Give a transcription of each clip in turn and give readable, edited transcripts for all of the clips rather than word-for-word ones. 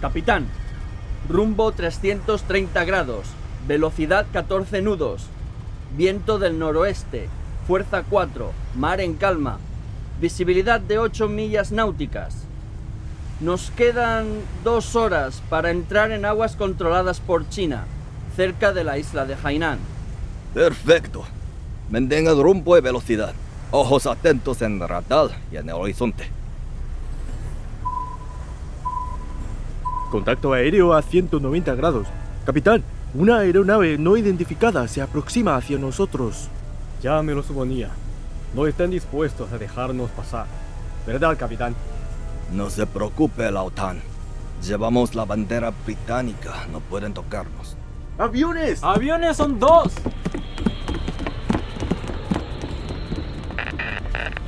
Capitán, rumbo 330 grados, velocidad 14 nudos, viento del noroeste, fuerza 4, mar en calma, visibilidad de 8 millas náuticas. Nos quedan 2 horas para entrar en aguas controladas por China, cerca de la isla de Hainan. Perfecto. Mantenga el rumbo y velocidad. Ojos atentos en el radar y en el horizonte. Contacto aéreo a 190 grados. Capitán, una aeronave no identificada se aproxima hacia nosotros. Ya me lo suponía. No están dispuestos a dejarnos pasar. ¿Verdad, capitán? No se preocupe, Lautan. Llevamos la bandera británica. No pueden tocarnos. ¡Aviones! ¡Aviones son 2!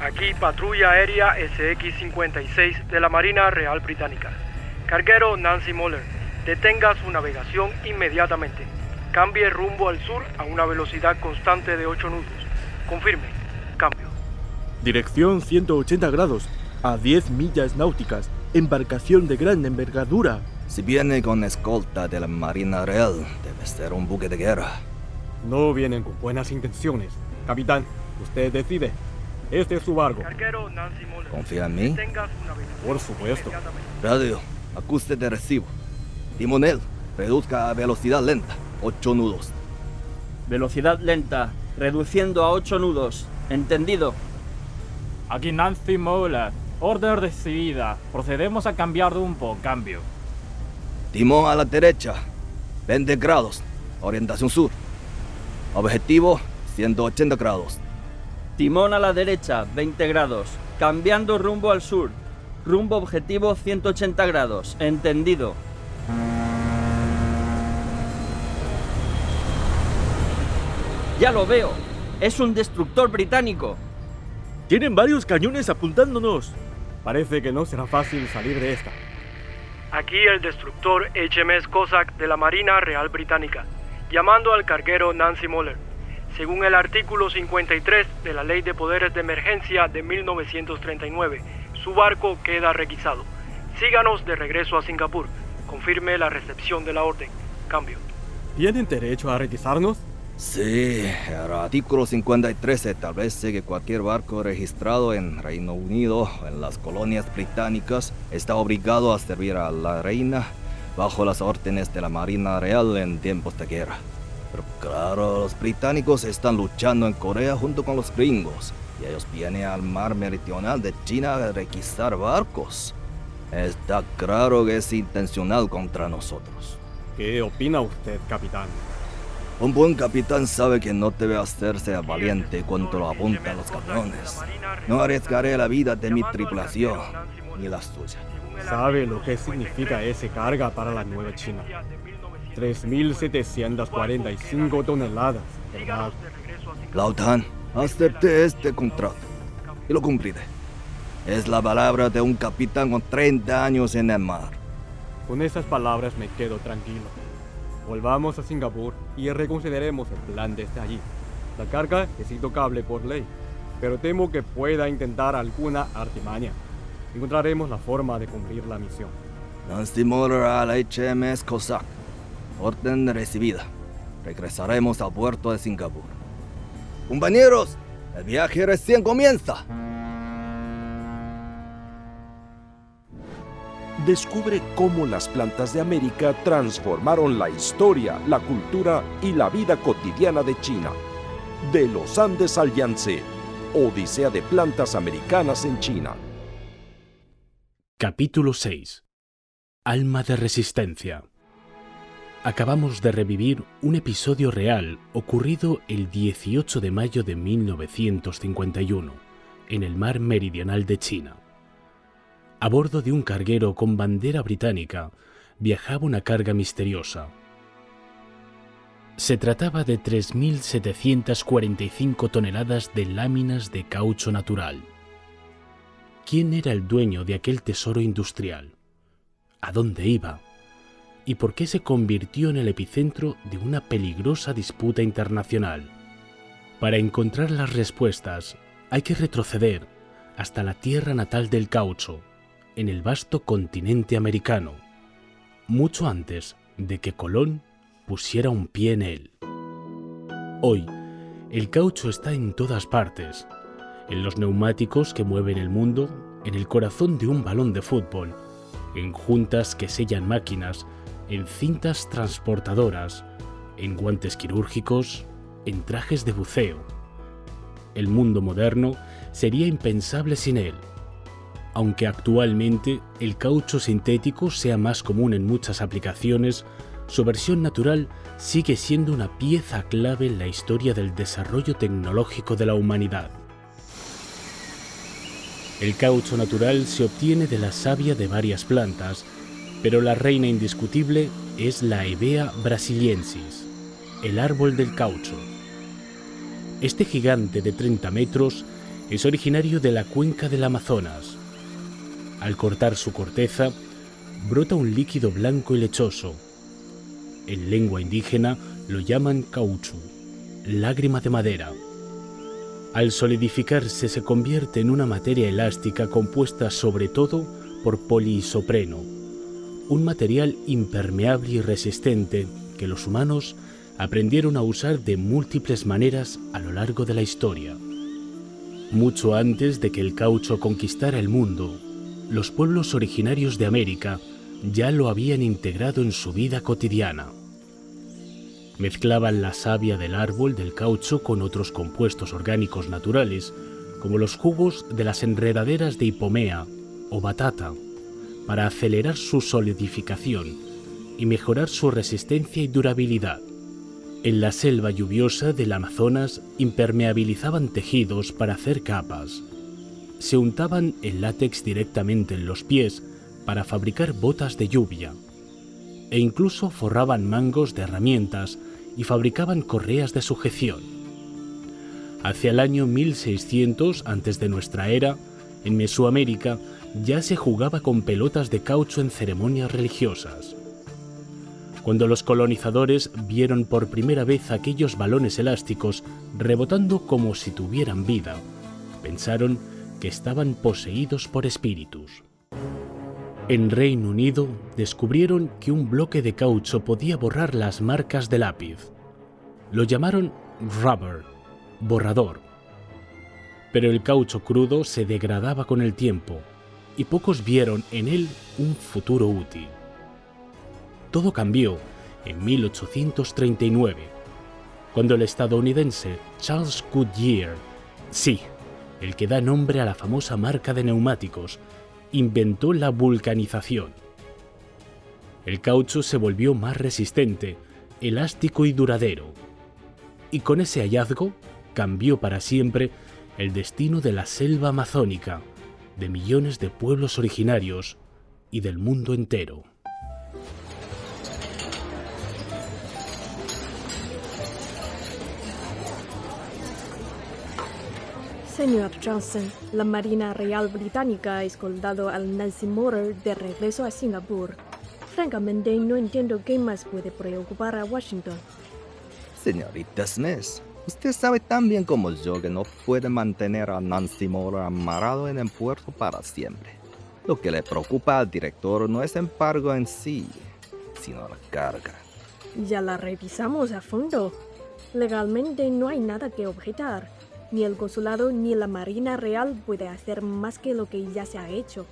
Aquí patrulla aérea SX-56 de la Marina Real Británica. Carguero Nancy Moller, detenga su navegación inmediatamente. Cambie rumbo al sur a una velocidad constante de 8 nudos. Confirme. Cambio. Dirección 180 grados, a 10 millas náuticas. Embarcación de gran envergadura. Si viene con escolta de la Marina Real, debe ser un buque de guerra. No vienen con buenas intenciones. Capitán, usted decide. Este es su barco. Carguero Nancy Moller, ¿Confía en mí? detenga su navegación Por supuesto. inmediatamente. Radio, ajuste de recibo. Timonel, reduzca a velocidad lenta. 8 nudos. Velocidad lenta, reduciendo a 8 nudos. ¿Entendido? Aquí Nancy Moller. Orden recibida. Procedemos a cambiar rumbo. Cambio. Timón a la derecha. 20 grados. Orientación sur. Objetivo 180 grados. Timón a la derecha, 20 grados. Cambiando rumbo al sur. Rumbo objetivo 180 grados. Entendido. ¡Ya lo veo! ¡Es un destructor británico! Tienen varios cañones apuntándonos. Parece que no será fácil salir de esta. Aquí el destructor HMS Cossack de la Marina Real Británica, llamando al carguero Nancy Moller. Según el artículo 53 de la Ley de Poderes de Emergencia de 1939, su barco queda requisado. Síganos de regreso a Singapur. Confirme la recepción de la orden. Cambio. ¿Tienen derecho a requisarnos? Sí, el artículo 53 establece que cualquier barco registrado en Reino Unido o en las colonias británicas está obligado a servir a la reina bajo las órdenes de la Marina Real en tiempos de guerra. Pero claro, los británicos están luchando en Corea junto con los gringos y ellos vienen al mar meridional de China a requisar barcos. Está claro que es intencional contra nosotros. ¿Qué opina usted, capitán? Un buen capitán sabe que no debe hacerse valiente cuando lo apuntan los camiones. No arriesgaré la vida de mi tripulación, ni la suya. ¿Sabe lo que significa esa carga para la Nueva China? 3.745 toneladas, ¿verdad? Lautan, acepté este contrato y lo cumpliré. Es la palabra de un capitán con 30 años en el mar. Con esas palabras me quedo tranquilo. Volvamos a Singapur y reconsideremos el plan desde allí. La carga es intocable por ley, pero temo que pueda intentar alguna artimaña. Encontraremos la forma de cumplir la misión. Nancy Moller al HMS Cossack. Orden recibida. Regresaremos al puerto de Singapur. Compañeros, el viaje recién comienza. Descubre cómo las plantas de América transformaron la historia, la cultura y la vida cotidiana de China. De los Andes al Yangtze, Odisea de plantas americanas en China. Capítulo 6. Alma de resistencia. Acabamos de revivir un episodio real ocurrido el 18 de mayo de 1951, en el mar meridional de China. A bordo de un carguero con bandera británica viajaba una carga misteriosa. Se trataba de 3.745 toneladas de láminas de caucho natural. ¿Quién era el dueño de aquel tesoro industrial? ¿A dónde iba? ¿Y por qué se convirtió en el epicentro de una peligrosa disputa internacional? Para encontrar las respuestas hay que retroceder hasta la tierra natal del caucho, en el vasto continente americano, mucho antes de que Colón pusiera un pie en él. Hoy, el caucho está en todas partes, en los neumáticos que mueven el mundo, en el corazón de un balón de fútbol, en juntas que sellan máquinas, en cintas transportadoras, en guantes quirúrgicos, en trajes de buceo. El mundo moderno sería impensable sin él. Aunque actualmente el caucho sintético sea más común en muchas aplicaciones, su versión natural sigue siendo una pieza clave en la historia del desarrollo tecnológico de la humanidad. El caucho natural se obtiene de la savia de varias plantas, pero la reina indiscutible es la Hevea brasiliensis, el árbol del caucho. Este gigante de 30 metros es originario de la cuenca del Amazonas. Al cortar su corteza, brota un líquido blanco y lechoso. En lengua indígena lo llaman cauchu, lágrima de madera. Al solidificarse se convierte en una materia elástica compuesta sobre todo por poliisopreno, un material impermeable y resistente que los humanos aprendieron a usar de múltiples maneras a lo largo de la historia. Mucho antes de que el caucho conquistara el mundo, los pueblos originarios de América ya lo habían integrado en su vida cotidiana. Mezclaban la savia del árbol del caucho con otros compuestos orgánicos naturales, como los jugos de las enredaderas de hipomea o batata, para acelerar su solidificación y mejorar su resistencia y durabilidad. En la selva lluviosa del Amazonas impermeabilizaban tejidos para hacer capas. Se untaban el látex directamente en los pies para fabricar botas de lluvia, e incluso forraban mangos de herramientas y fabricaban correas de sujeción. Hacia el año 1600 antes de nuestra era, en Mesoamérica ya se jugaba con pelotas de caucho en ceremonias religiosas. Cuando los colonizadores vieron por primera vez aquellos balones elásticos rebotando como si tuvieran vida, pensaron que estaban poseídos por espíritus. En Reino Unido descubrieron que un bloque de caucho podía borrar las marcas de lápiz. Lo llamaron rubber, borrador. Pero el caucho crudo se degradaba con el tiempo y pocos vieron en él un futuro útil. Todo cambió en 1839, cuando el estadounidense Charles Goodyear, sí, el que da nombre a la famosa marca de neumáticos, inventó la vulcanización. El caucho se volvió más resistente, elástico y duradero. Y con ese hallazgo cambió para siempre el destino de la selva amazónica, de millones de pueblos originarios y del mundo entero. Señor Johnson, la Marina Real Británica ha escoltado al Nancy Moore de regreso a Singapur. Francamente, no entiendo qué más puede preocupar a Washington. Señorita Smith, usted sabe tan bien como yo que no puede mantener a Nancy Moore amarrado en el puerto para siempre. Lo que le preocupa al director no es el embargo en sí, sino la carga. Ya la revisamos a fondo. Legalmente no hay nada que objetar. Ni el consulado ni la Marina Real puede hacer más que lo que ya se ha hecho.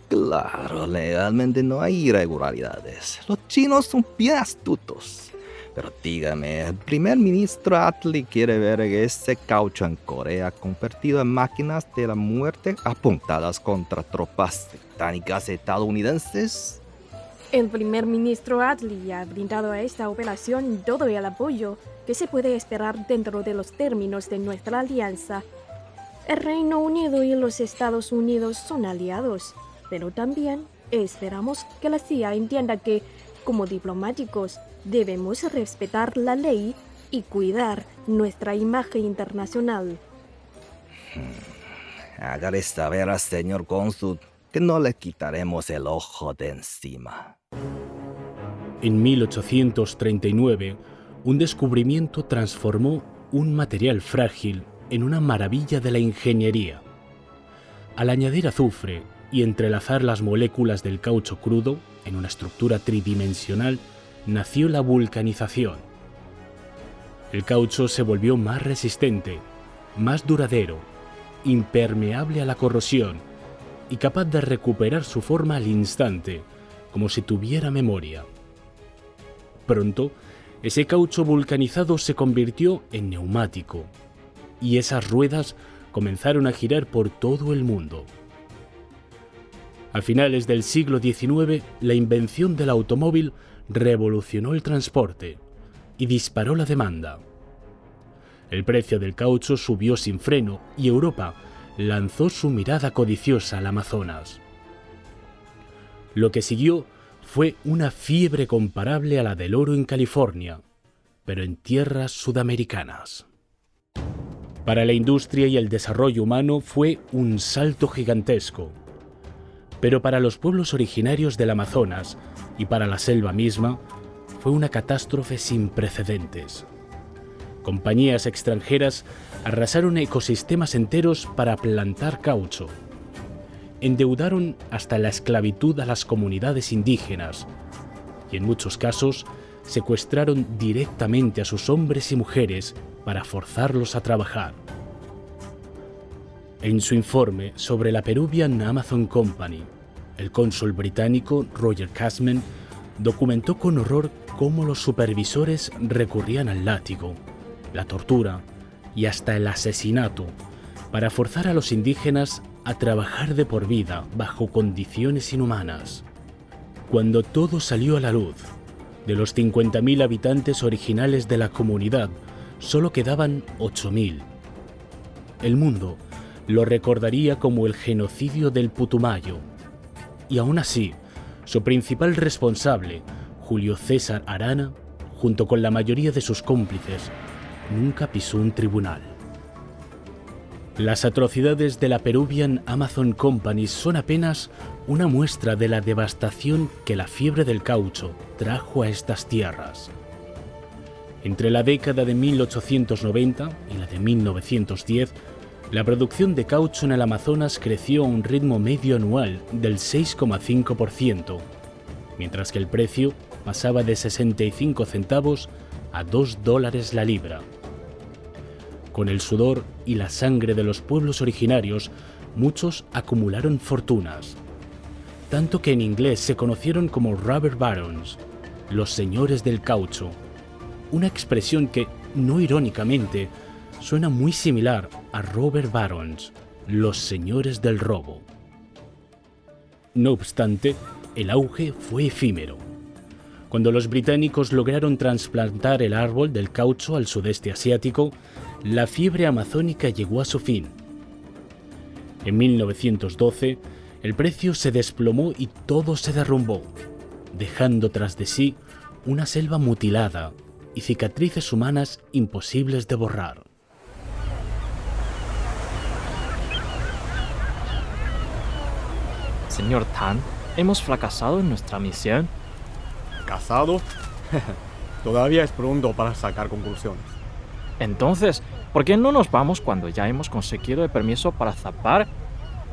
Claro, legalmente no hay irregularidades. Los chinos son bien astutos. Pero dígame, el primer ministro Attlee quiere ver ese caucho en Corea convertido en máquinas de la muerte apuntadas contra tropas británicas y estadounidenses. El primer ministro Attlee ha brindado a esta operación todo el apoyo que se puede esperar dentro de los términos de nuestra alianza. El Reino Unido y los Estados Unidos son aliados, pero también esperamos que la CIA entienda que, como diplomáticos, debemos respetar la ley y cuidar nuestra imagen internacional. Hágale saber al señor cónsul que no le quitaremos el ojo de encima. En 1839, un descubrimiento transformó un material frágil en una maravilla de la ingeniería. Al añadir azufre y entrelazar las moléculas del caucho crudo, en una estructura tridimensional, nació la vulcanización. El caucho se volvió más resistente, más duradero, impermeable a la corrosión y capaz de recuperar su forma al instante, como si tuviera memoria. Pronto, ese caucho vulcanizado se convirtió en neumático, y esas ruedas comenzaron a girar por todo el mundo. A finales del siglo XIX, la invención del automóvil revolucionó el transporte y disparó la demanda. El precio del caucho subió sin freno y Europa lanzó su mirada codiciosa al Amazonas. Lo que siguió fue una fiebre comparable a la del oro en California, pero en tierras sudamericanas. Para la industria y el desarrollo humano fue un salto gigantesco, pero para los pueblos originarios del Amazonas y para la selva misma fue una catástrofe sin precedentes. Compañías extranjeras arrasaron ecosistemas enteros para plantar caucho. Endeudaron hasta la esclavitud a las comunidades indígenas y en muchos casos secuestraron directamente a sus hombres y mujeres para forzarlos a trabajar. En su informe sobre la Peruvian Amazon Company, el cónsul británico Roger Casman documentó con horror cómo los supervisores recurrían al látigo, la tortura y hasta el asesinato para forzar a los indígenas a trabajar de por vida bajo condiciones inhumanas. Cuando todo salió a la luz, de los 50.000 habitantes originales de la comunidad, solo quedaban 8.000. El mundo lo recordaría como el genocidio del Putumayo. Y aún así, su principal responsable, Julio César Arana, junto con la mayoría de sus cómplices, nunca pisó un tribunal. Las atrocidades de la Peruvian Amazon Company son apenas una muestra de la devastación que la fiebre del caucho trajo a estas tierras. Entre la década de 1890 y la de 1910, la producción de caucho en el Amazonas creció a un ritmo medio anual del 6,5%, mientras que el precio pasaba de 65 centavos a $2 la libra. Con el sudor y la sangre de los pueblos originarios, muchos acumularon fortunas, tanto que en inglés se conocieron como rubber barons, los señores del caucho, una expresión que, no irónicamente, suena muy similar a robber barons, los señores del robo. No obstante, el auge fue efímero. Cuando los británicos lograron trasplantar el árbol del caucho al sudeste asiático, la fiebre amazónica llegó a su fin. En 1912, el precio se desplomó y todo se derrumbó, dejando tras de sí una selva mutilada y cicatrices humanas imposibles de borrar. Señor Tan, ¿hemos fracasado en nuestra misión? ¿Casado? Todavía es pronto para sacar conclusiones. Entonces, ¿por qué no nos vamos cuando ya hemos conseguido el permiso para zapar?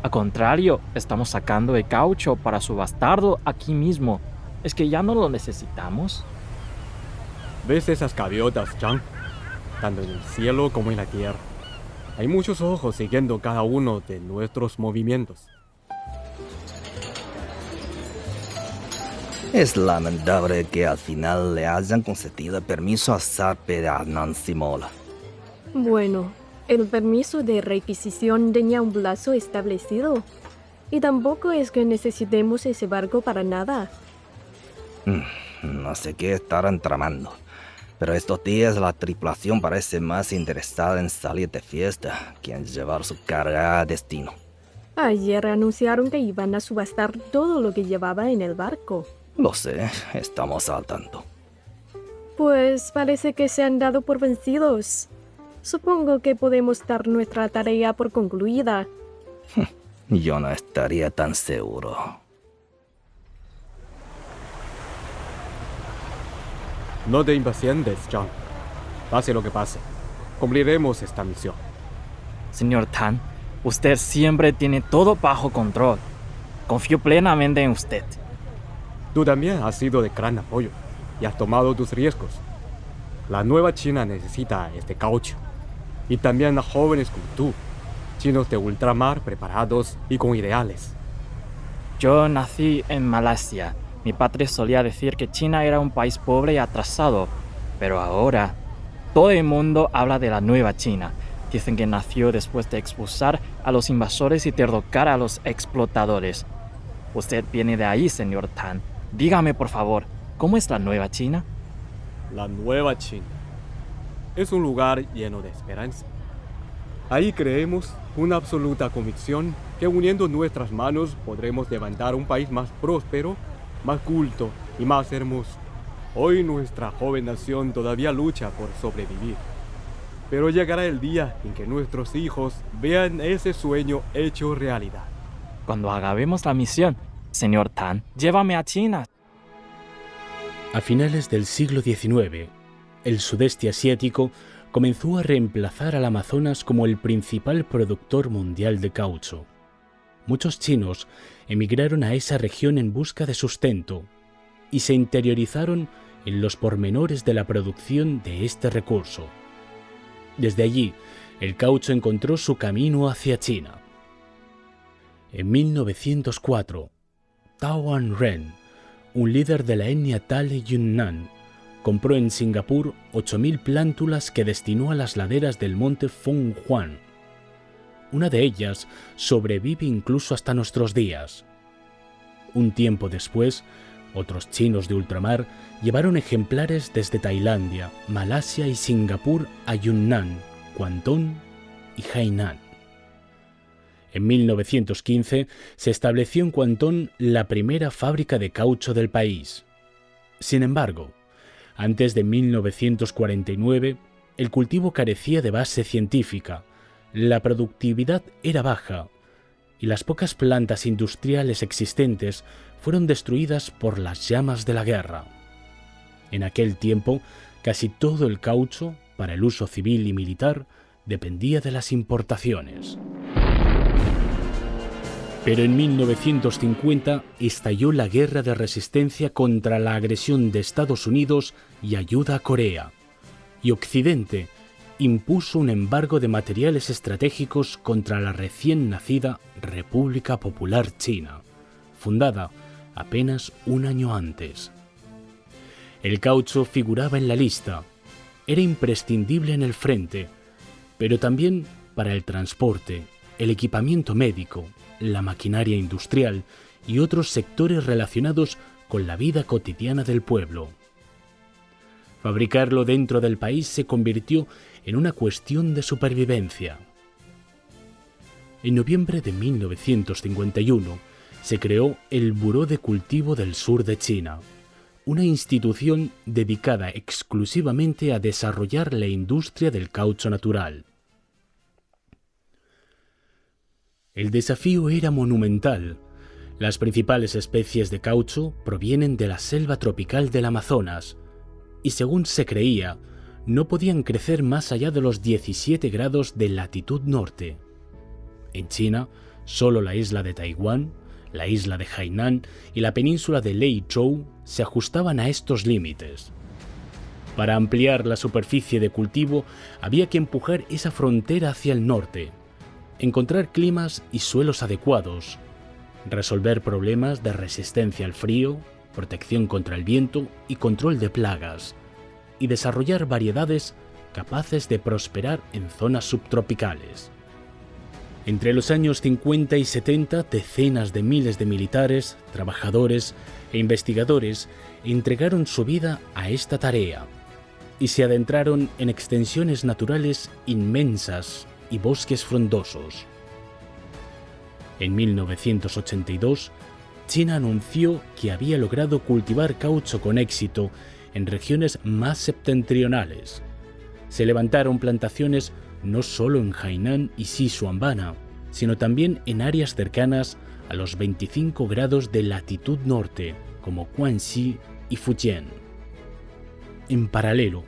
Al contrario, estamos sacando el caucho para subastarlo aquí mismo. ¿Es que ya no lo necesitamos? ¿Ves esas gaviotas, Chang? Tanto en el cielo como en la tierra. Hay muchos ojos siguiendo cada uno de nuestros movimientos. Es lamentable que al final le hayan concedido el permiso a Sarpe a Nancy Mola. Bueno, el permiso de requisición tenía un plazo establecido. Y tampoco es que necesitemos ese barco para nada. No sé qué estarán tramando, pero estos días la tripulación parece más interesada en salir de fiesta que en llevar su carga a destino. Ayer anunciaron que iban a subastar todo lo que llevaba en el barco. Lo sé, estamos al tanto. Pues parece que se han dado por vencidos. Supongo que podemos dar nuestra tarea por concluida. Yo no estaría tan seguro. No te impacientes, John. Pase lo que pase, cumpliremos esta misión. Señor Tan, usted siempre tiene todo bajo control. Confío plenamente en usted. Tú también has sido de gran apoyo y has tomado tus riesgos. La nueva China necesita este caucho. Y también a jóvenes como tú, chinos de ultramar preparados y con ideales. Yo nací en Malasia. Mi padre solía decir que China era un país pobre y atrasado, pero ahora todo el mundo habla de la nueva China. Dicen que nació después de expulsar a los invasores y derrocar a los explotadores. Usted viene de ahí, señor Tan. Dígame, por favor, ¿cómo es la nueva China? La nueva China es un lugar lleno de esperanza. Ahí creemos una absoluta convicción que uniendo nuestras manos podremos levantar un país más próspero, más culto y más hermoso. Hoy nuestra joven nación todavía lucha por sobrevivir. Pero llegará el día en que nuestros hijos vean ese sueño hecho realidad. Cuando acabemos la misión, señor Tan, llévame a China. A finales del siglo XIX, el sudeste asiático comenzó a reemplazar al Amazonas como el principal productor mundial de caucho. Muchos chinos emigraron a esa región en busca de sustento y se interiorizaron en los pormenores de la producción de este recurso. Desde allí, el caucho encontró su camino hacia China. En 1904, Tao An Ren, un líder de la etnia Tale Yunnan, compró en Singapur 8.000 plántulas que destinó a las laderas del monte Phong Huan. Una de ellas sobrevive incluso hasta nuestros días. Un tiempo después, otros chinos de ultramar llevaron ejemplares desde Tailandia, Malasia y Singapur a Yunnan, Guangdong y Hainan. En 1915 se estableció en Guangdong la primera fábrica de caucho del país. Sin embargo, antes de 1949, el cultivo carecía de base científica, la productividad era baja y las pocas plantas industriales existentes fueron destruidas por las llamas de la guerra. En aquel tiempo, casi todo el caucho, para el uso civil y militar, dependía de las importaciones. Pero en 1950 estalló la guerra de resistencia contra la agresión de Estados Unidos y ayuda a Corea, y Occidente impuso un embargo de materiales estratégicos contra la recién nacida República Popular China, fundada apenas un año antes. El caucho figuraba en la lista, era imprescindible en el frente, pero también para el transporte, el equipamiento médico, la maquinaria industrial y otros sectores relacionados con la vida cotidiana del pueblo. Fabricarlo dentro del país se convirtió en una cuestión de supervivencia. En noviembre de 1951 se creó el Buró de Cultivo del Sur de China, una institución dedicada exclusivamente a desarrollar la industria del caucho natural. El desafío era monumental. Las principales especies de caucho provienen de la selva tropical del Amazonas y, según se creía, no podían crecer más allá de los 17 grados de latitud norte. En China, solo la isla de Taiwán, la isla de Hainan y la península de Leizhou se ajustaban a estos límites. Para ampliar la superficie de cultivo había que empujar esa frontera hacia el norte, encontrar climas y suelos adecuados, resolver problemas de resistencia al frío, protección contra el viento y control de plagas, y desarrollar variedades capaces de prosperar en zonas subtropicales. Entre los años 50 y 70, decenas de miles de militares, trabajadores e investigadores entregaron su vida a esta tarea y se adentraron en extensiones naturales inmensas y bosques frondosos. En 1982, China anunció que había logrado cultivar caucho con éxito en regiones más septentrionales. Se levantaron plantaciones no solo en Hainan y Sichuan, sino también en áreas cercanas a los 25 grados de latitud norte, como Guangxi y Fujian. En paralelo,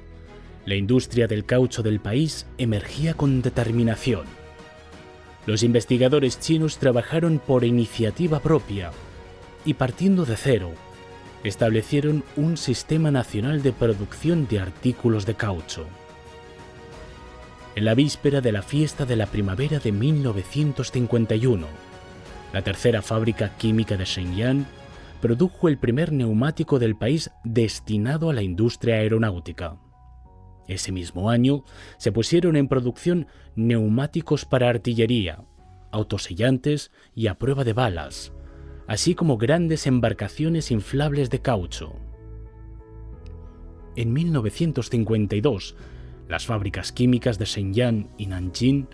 la industria del caucho del país emergía con determinación. Los investigadores chinos trabajaron por iniciativa propia y, partiendo de cero, establecieron un sistema nacional de producción de artículos de caucho. En la víspera de la fiesta de la primavera de 1951, la tercera fábrica química de Shenyang produjo el primer neumático del país destinado a la industria aeronáutica. Ese mismo año se pusieron en producción neumáticos para artillería, autosellantes y a prueba de balas, así como grandes embarcaciones inflables de caucho. En 1952, las fábricas químicas de Shenyang y Nanjing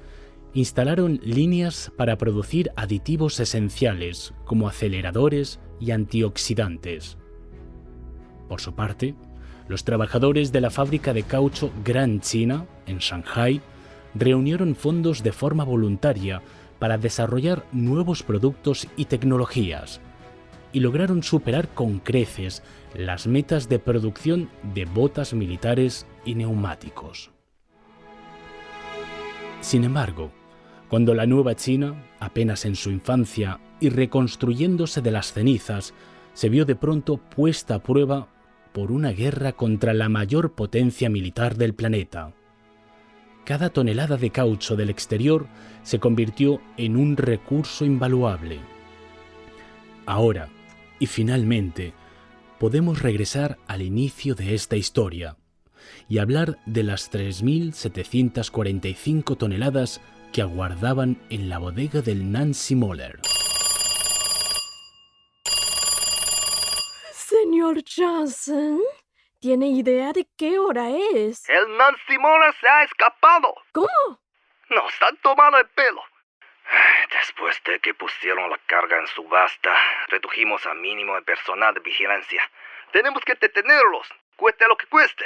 instalaron líneas para producir aditivos esenciales como aceleradores y antioxidantes. Por su parte, los trabajadores de la fábrica de caucho Gran China, en Shanghái, reunieron fondos de forma voluntaria para desarrollar nuevos productos y tecnologías, y lograron superar con creces las metas de producción de botas militares y neumáticos. Sin embargo, cuando la nueva China, apenas en su infancia y reconstruyéndose de las cenizas, se vio de pronto puesta a prueba por una guerra contra la mayor potencia militar del planeta. Cada tonelada de caucho del exterior se convirtió en un recurso invaluable. Ahora, y finalmente, podemos regresar al inicio de esta historia y hablar de las 3.745 toneladas que aguardaban en la bodega del Nancy Moller. Señor Johnson, ¿tiene idea de qué hora es? El Nancy Moller se ha escapado. ¿Cómo? Nos han tomado el pelo. Después de que pusieron la carga en subasta, redujimos al mínimo el personal de vigilancia. Tenemos que detenerlos, cueste lo que cueste.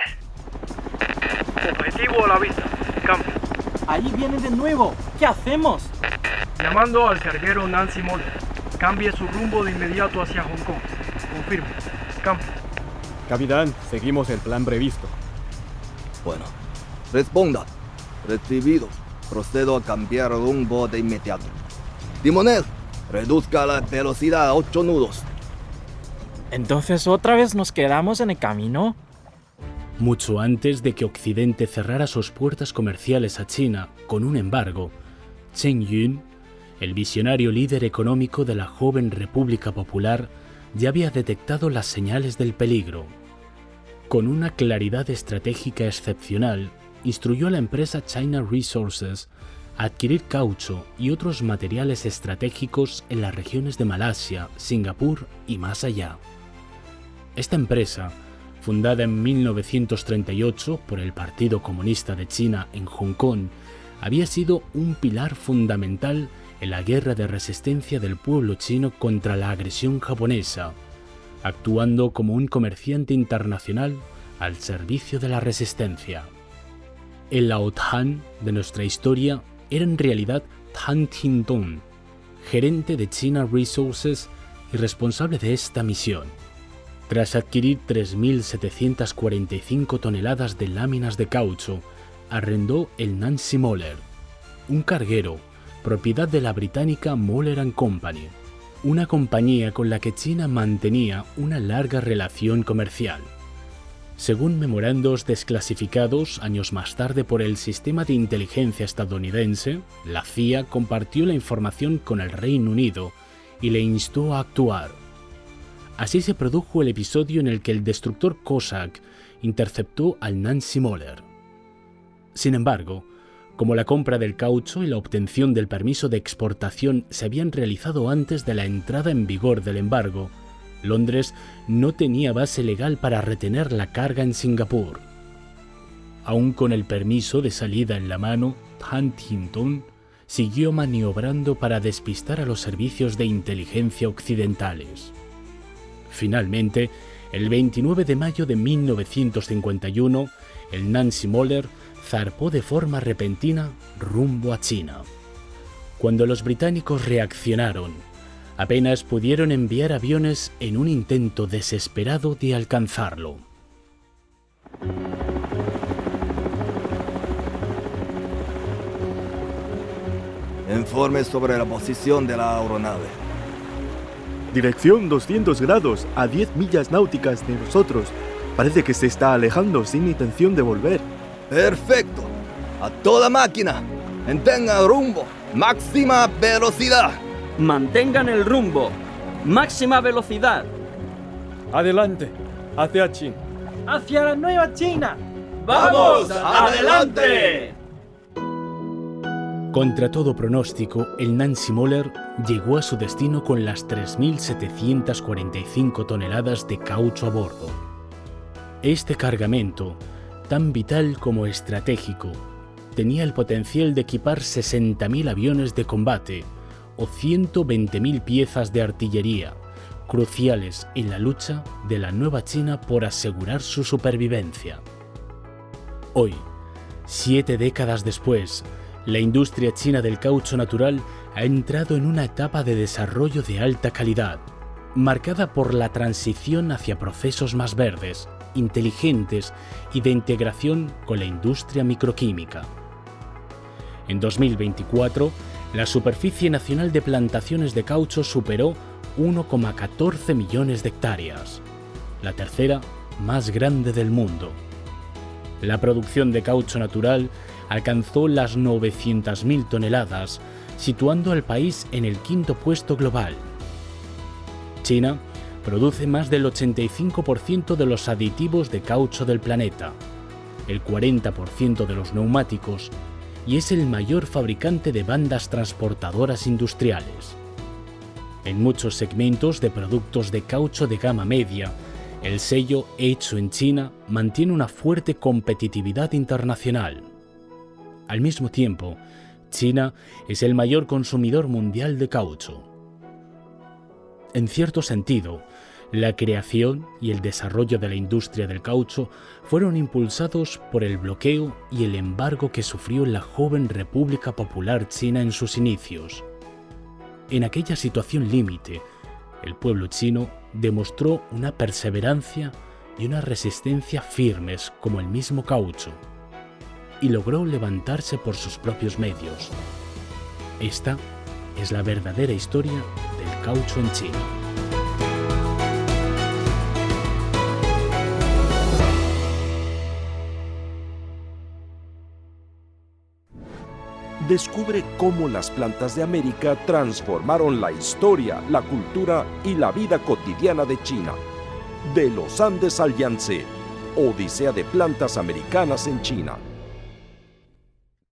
Objetivo a la vista. Cambio. Ahí vienen de nuevo. ¿Qué hacemos? Llamando al carguero Nancy Moller. Cambie su rumbo de inmediato hacia Hong Kong. Confirmo. Cambio. Capitán, seguimos el plan previsto. Bueno, responda. Recibido. Procedo a cambiar rumbo de inmediato. Timonel, reduzca la velocidad a 8 nudos. Entonces, ¿otra vez nos quedamos en el camino? Mucho antes de que Occidente cerrara sus puertas comerciales a China con un embargo, Chen Yun, el visionario líder económico de la joven República Popular, ya había detectado las señales del peligro. Con una claridad estratégica excepcional, instruyó a la empresa China Resources a adquirir caucho y otros materiales estratégicos en las regiones de Malasia, Singapur y más allá. Esta empresa, fundada en 1938 por el Partido Comunista de China en Hong Kong, había sido un pilar fundamental en la guerra de resistencia del pueblo chino contra la agresión japonesa, actuando como un comerciante internacional al servicio de la resistencia. El Lao Tan de nuestra historia era en realidad Tan Ting-tong, gerente de China Resources y responsable de esta misión. Tras adquirir 3.745 toneladas de láminas de caucho, arrendó el Nancy Moller, un carguero, propiedad de la británica Moller & Company, una compañía con la que China mantenía una larga relación comercial. Según memorandos desclasificados años más tarde por el sistema de inteligencia estadounidense, la CIA compartió la información con el Reino Unido y le instó a actuar. Así se produjo el episodio en el que el destructor Cossack interceptó al Nancy Moller. Sin embargo, como la compra del caucho y la obtención del permiso de exportación se habían realizado antes de la entrada en vigor del embargo, Londres no tenía base legal para retener la carga en Singapur. Aún con el permiso de salida en la mano, Tan Ting-tong siguió maniobrando para despistar a los servicios de inteligencia occidentales. Finalmente, el 29 de mayo de 1951, el Nancy Moller zarpó de forma repentina rumbo a China. Cuando los británicos reaccionaron, apenas pudieron enviar aviones en un intento desesperado de alcanzarlo. Informe sobre la posición de la aeronave. Dirección 200 grados, a 10 millas náuticas de nosotros. Parece que se está alejando sin intención de volver. Perfecto. A toda máquina. Mantengan rumbo. Máxima velocidad. Mantengan el rumbo. Máxima velocidad. Adelante, hacia China. ¡Hacia la nueva China! ¡Vamos! ¡Adelante! Contra todo pronóstico, el Nancy Moller llegó a su destino con las 3.745 toneladas de caucho a bordo. Este cargamento, tan vital como estratégico, tenía el potencial de equipar 60.000 aviones de combate o 120.000 piezas de artillería, cruciales en la lucha de la nueva China por asegurar su supervivencia. Hoy, 7 décadas después, la industria china del caucho natural ha entrado en una etapa de desarrollo de alta calidad, marcada por la transición hacia procesos más verdes, inteligentes y de integración con la industria microquímica. En 2024, la superficie nacional de plantaciones de caucho superó 1,14 millones de hectáreas, la tercera más grande del mundo. La producción de caucho natural alcanzó las 900.000 toneladas, situando al país en el 5º puesto global. China produce más del 85% de los aditivos de caucho del planeta, el 40% de los neumáticos y es el mayor fabricante de bandas transportadoras industriales. En muchos segmentos de productos de caucho de gama media, el sello Hecho en China mantiene una fuerte competitividad internacional. Al mismo tiempo, China es el mayor consumidor mundial de caucho. En cierto sentido, la creación y el desarrollo de la industria del caucho fueron impulsados por el bloqueo y el embargo que sufrió la joven República Popular China en sus inicios. En aquella situación límite, el pueblo chino demostró una perseverancia y una resistencia firmes como el mismo caucho, y logró levantarse por sus propios medios. Esta es la verdadera historia del caucho en China. Descubre cómo las plantas de América transformaron la historia, la cultura y la vida cotidiana de China. De los Andes al Yangtze, Odisea de plantas americanas en China.